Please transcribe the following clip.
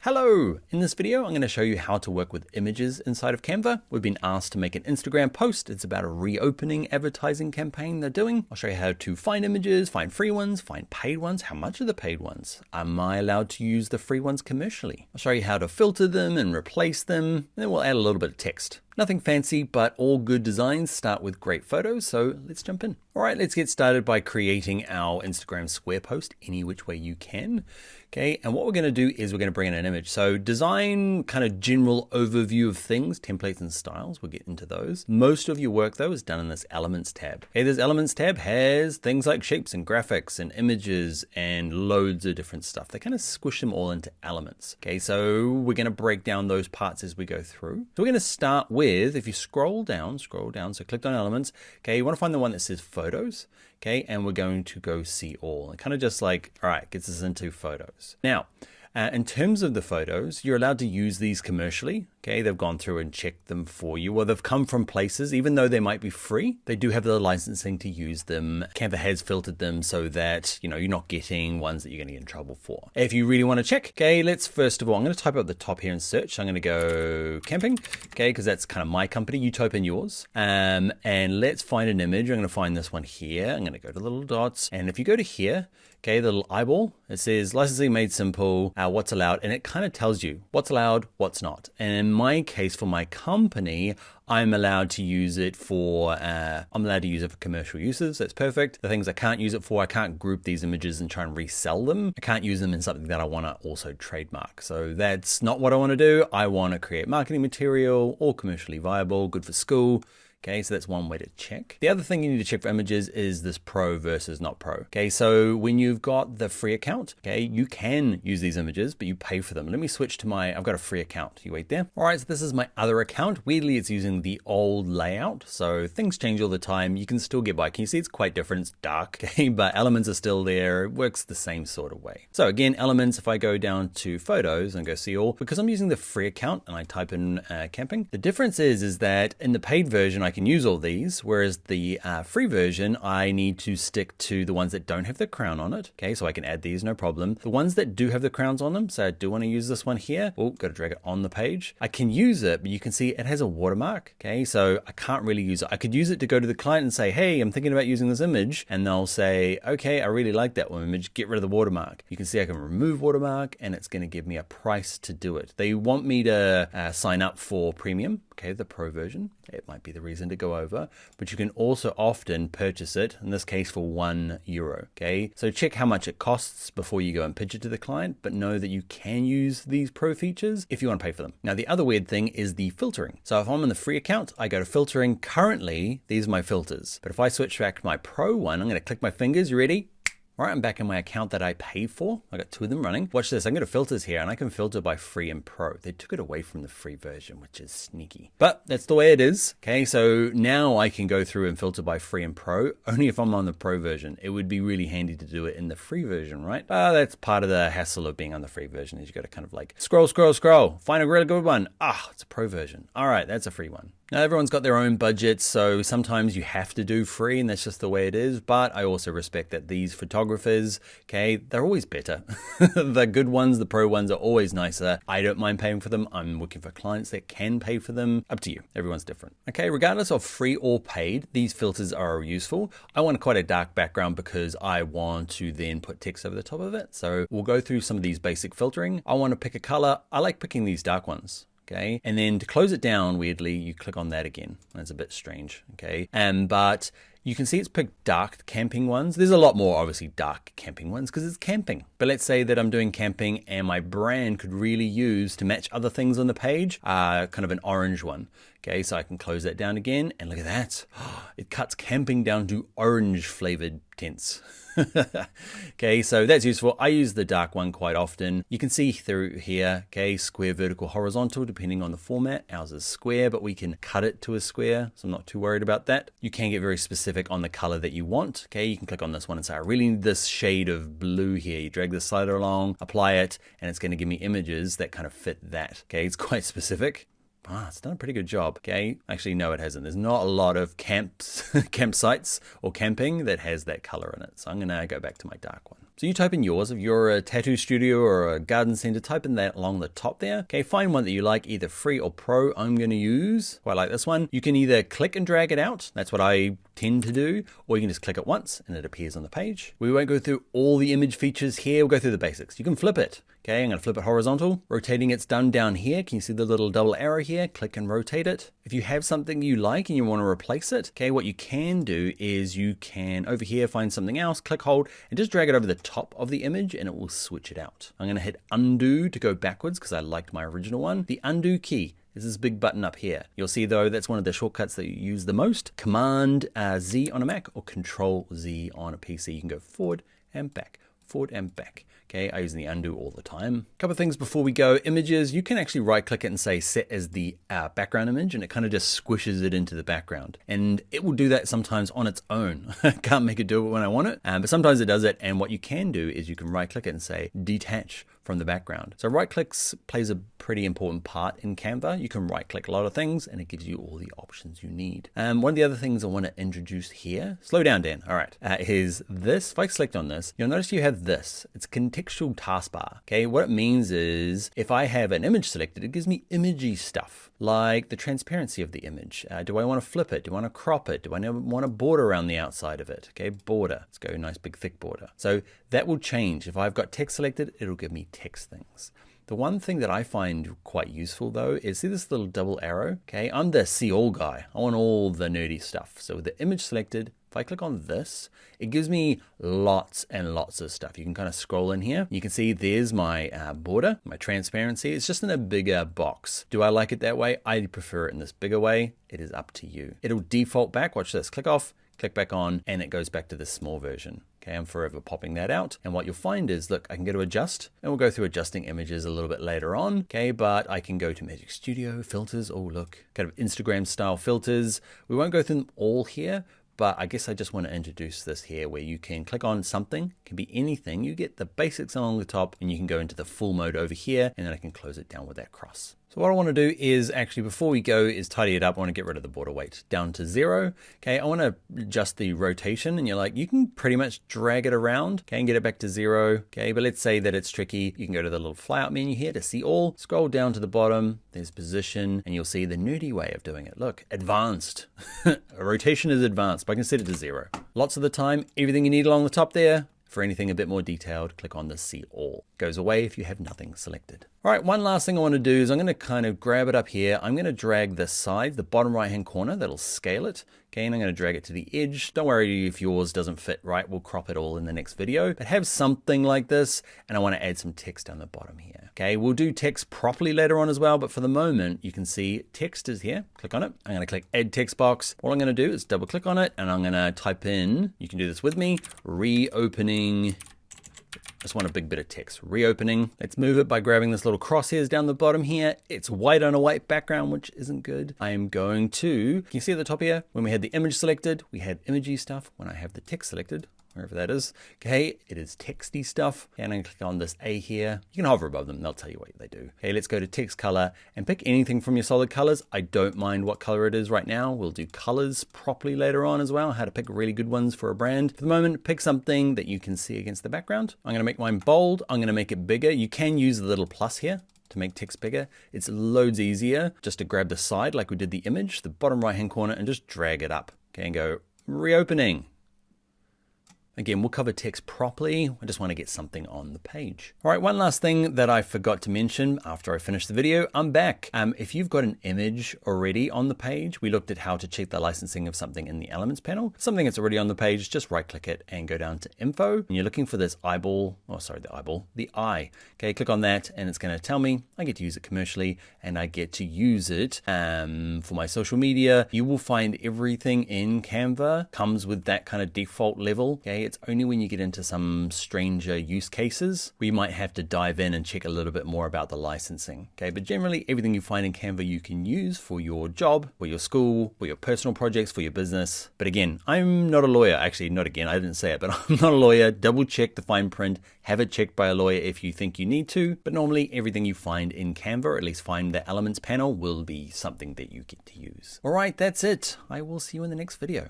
Hello! In this video, I'm going to show you how to work with images inside of Canva. We've been asked to make an Instagram post. It's about a reopening advertising campaign they're doing. I'll show you how to find images, find free ones, find paid ones. How much are the paid ones? Am I allowed to use the free ones commercially? I'll show you how to filter them and replace them. And then we'll add a little bit of text. Nothing fancy, but all good designs start with great photos, so let's jump in. All right, let's get started by creating our Instagram square post any which way you can. Okay, and what we're gonna do is we're gonna bring in an image. So design, kind of general overview of things, templates and styles, we'll get into those. Most of your work though is done in this Elements tab. Okay, this Elements tab has things like shapes and graphics and images and loads of different stuff. They kind of squish them all into elements. Okay, so we're gonna break down those parts as we go through. So we're gonna start with, if you scroll down, so click on Elements. Okay, you wanna find the one that says Photos. Okay, and we're going to go see all. And kind of just like, all right, gets us into photos. Now, in terms of the photos, you're allowed to use these commercially. Okay, they've gone through and checked them for you, or they've come from places, even though they might be free, they do have the licensing to use them. Canva has filtered them so that, you know, you're not getting ones that you're gonna get in trouble for. If you really wanna check, okay, let's first of all, I'm gonna type up the top here in search. I'm gonna go camping, okay, because that's kind of my company. You type in yours, and let's find an image. I'm gonna find this one here. I'm gonna go to the little dots, and if you go to here, okay, the little eyeball, it says licensing made simple, what's allowed, and it kind of tells you what's allowed, what's not. And in my case, for my company, I'm allowed to use it for, commercial uses. That's perfect. The things I can't use it for, I can't group these images and try and resell them. I can't use them in something that I want to also trademark. So that's not what I want to do. I want to create marketing material, all commercially viable, good for school. Okay, so that's one way to check. The other thing you need to check for images is this pro versus not pro. Okay, so when you've got the free account, okay, you can use these images, but you pay for them. Let me switch to I've got a free account. You wait there. All right, so this is my other account. Weirdly, it's using the old layout. So things change all the time. You can still get by. Can you see it's quite different? It's dark, okay, but elements are still there. It works the same sort of way. So again, elements, if I go down to photos and go see all, because I'm using the free account and I type in camping, the difference is that in the paid version, I can use all these, whereas the free version, I need to stick to the ones that don't have the crown on it. Okay, so I can add these, no problem. The ones that do have the crowns on them, so I do want to use this one here. Oh, got to drag it on the page. I can use it, but you can see it has a watermark. Okay, so I can't really use it. I could use it to go to the client and say, hey, I'm thinking about using this image. And they'll say, okay, I really like that one image. Get rid of the watermark. You can see I can remove watermark and it's going to give me a price to do it. They want me to sign up for premium. Okay, the pro version. It might be the reason to go over, but you can also often purchase it, in this case for €1. Okay, so check how much it costs before you go and pitch it to the client, but know that you can use these pro features if you want to pay for them. Now, the other weird thing is the filtering. So if I'm in the free account, I go to filtering. Currently, these are my filters. But if I switch back to my pro one, I'm going to click my fingers. You ready? All right, I'm back in my account that I paid for. I got two of them running. Watch this, I'm going to filters here and I can filter by free and pro. They took it away from the free version, which is sneaky. But that's the way it is. Okay, so now I can go through and filter by free and pro, only if I'm on the pro version. It would be really handy to do it in the free version, right? That's part of the hassle of being on the free version is you got to kind of like scroll, find a really good one. It's a pro version. All right, that's a free one. Now, everyone's got their own budgets, so sometimes you have to do free and that's just the way it is. But I also respect that these photographers, okay, they're always better. The good ones, the pro ones are always nicer. I don't mind paying for them. I'm looking for clients that can pay for them. Up to you. Everyone's different. Okay, regardless of free or paid, these filters are useful. I want quite a dark background because I want to then put text over the top of it. So we'll go through some of these basic filtering. I want to pick a color. I like picking these dark ones. Okay, and then to close it down, weirdly, you click on that again. That's a bit strange, okay? But you can see it's picked dark camping ones. There's a lot more, obviously, dark camping ones because it's camping. But let's say that I'm doing camping and my brand could really use to match other things on the page, kind of an orange one. Okay, so I can close that down again and look at that. It cuts camping down to orange flavored tints. Okay, so that's useful. I use the dark one quite often. You can see through here, okay, square, vertical, horizontal, depending on the format. Ours is square, but we can cut it to a square, so I'm not too worried about that. You can get very specific on the color that you want. Okay, you can click on this one and say, I really need this shade of blue here. You drag the slider along, apply it, and it's going to give me images that kind of fit that. Okay, it's quite specific. It's done a pretty good job. Okay, actually, no, it hasn't. There's not a lot of campsites or camping that has that color in it. So I'm gonna go back to my dark one. So you type in yours. If you're a tattoo studio or a garden center, type in that along the top there. Okay, find one that you like, either free or pro. I'm going to use, quite like this one. You can either click and drag it out. That's what I tend to do, or you can just click it once and it appears on the page. We won't go through all the image features here. We'll go through the basics. You can flip it. Okay, I'm going to flip it horizontal. Rotating it's done down here. Can you see the little double arrow here? Click and rotate it. If you have something you like and you want to replace it, okay, what you can do is you can over here find something else, click, hold, and just drag it over the top of the image and it will switch it out. I'm going to hit undo to go backwards because I liked my original one. The undo key is this big button up here. You'll see though, that's one of the shortcuts that you use the most. Command Z on a Mac or Control Z on a PC. You can go forward and back, forward and back. Okay, I use the undo all the time. A couple of things before we go. Images, you can actually right click it and say set as the background image, and it kind of just squishes it into the background. And it will do that sometimes on its own. I can't make it do it when I want it, but sometimes it does it. And what you can do is you can right click it and say detach from the background. So right clicks plays a pretty important part in Canva. You can right click a lot of things and it gives you all the options you need. One of the other things I want to introduce here, slow down Dan, all right, is this. If I select on this, you'll notice you have this. It's contextual taskbar. Okay, what it means is if I have an image selected, it gives me imagey stuff like the transparency of the image. Do I want to flip it? Do I want to crop it? Do I want a border around the outside of it? Okay, border. Let's go nice big thick border. So that will change. If I've got text selected, it'll give me text things. The one thing that I find quite useful though is see this little double arrow. Okay, I'm the see all guy. I want all the nerdy stuff. So with the image selected, if I click on this, it gives me lots and lots of stuff. You can kind of scroll in here. You can see there's my border, my transparency. It's just in a bigger box. Do I like it that way? I prefer it in this bigger way. It is up to you. It'll default back. Watch this. Click off, click back on, and it goes back to this small version. Okay, I'm forever popping that out. And what you'll find is, look, I can go to adjust, and we'll go through adjusting images a little bit later on. Okay, but I can go to Magic Studio, filters. Oh, look, kind of Instagram style filters. We won't go through them all here, but I guess I just want to introduce this here where you can click on something, it can be anything. You get the basics along the top and you can go into the full mode over here, and then I can close it down with that cross. So what I want to do is actually, before we go, is tidy it up. I want to get rid of the border weight down to 0. Okay, I want to adjust the rotation, and you're like, you can pretty much drag it around, okay, and get it back to 0. Okay, but let's say that it's tricky. You can go to the little flyout menu here to see all, scroll down to the bottom, there's position, and you'll see the nerdy way of doing it. Look, advanced. Rotation is advanced, but I can set it to 0. Lots of the time, everything you need along the top there. For anything a bit more detailed, click on the see all. Goes away if you have nothing selected. All right, one last thing I want to do is I'm going to kind of grab it up here. I'm going to drag this side, the bottom right hand corner, that'll scale it. Okay, and I'm going to drag it to the edge. Don't worry if yours doesn't fit right, we'll crop it all in the next video. But have something like this, and I want to add some text down the bottom here. Okay, we'll do text properly later on as well, but for the moment, you can see text is here. Click on it. I'm going to click add text box. All I'm going to do is double click on it, and I'm going to type in, you can do this with me, reopening. Just want a big bit of text. Reopening. Let's move it by grabbing this little crosshairs down the bottom here. It's white on a white background, which isn't good. I am going to, can you see at the top here? When we had the image selected, we had imagey stuff. When I have the text selected, wherever that is, okay, it is texty stuff. Okay, and I'm gonna click on this A here. You can hover above them, they'll tell you what they do. Okay, let's go to text color and pick anything from your solid colors. I don't mind what color it is right now. We'll do colors properly later on as well, how to pick really good ones for a brand. For the moment, pick something that you can see against the background. I'm gonna make mine bold. I'm gonna make it bigger. You can use the little plus here to make text bigger. It's loads easier just to grab the side like we did the image, the bottom right hand corner, and just drag it up. Okay, and go reopening. Again, we'll cover text properly. I just want to get something on the page. All right, one last thing that I forgot to mention after I finished the video, I'm back. If you've got an image already on the page, we looked at how to check the licensing of something in the Elements panel. Something that's already on the page, just right click it and go down to info. And you're looking for this eyeball, oh sorry, the eye. Okay, click on that and it's going to tell me I get to use it commercially and I get to use it for my social media. You will find everything in Canva comes with that kind of default level. Okay, it's only when you get into some stranger use cases where you might have to dive in and check a little bit more about the licensing. Okay, but generally everything you find in Canva you can use for your job, for your school, for your personal projects, for your business. But again, I'm not a lawyer. Actually, not again, I didn't say it, but I'm not a lawyer. Double check the fine print, have it checked by a lawyer if you think you need to. But normally everything you find in Canva, or at least find the Elements panel, will be something that you get to use. All right, that's it. I will see you in the next video.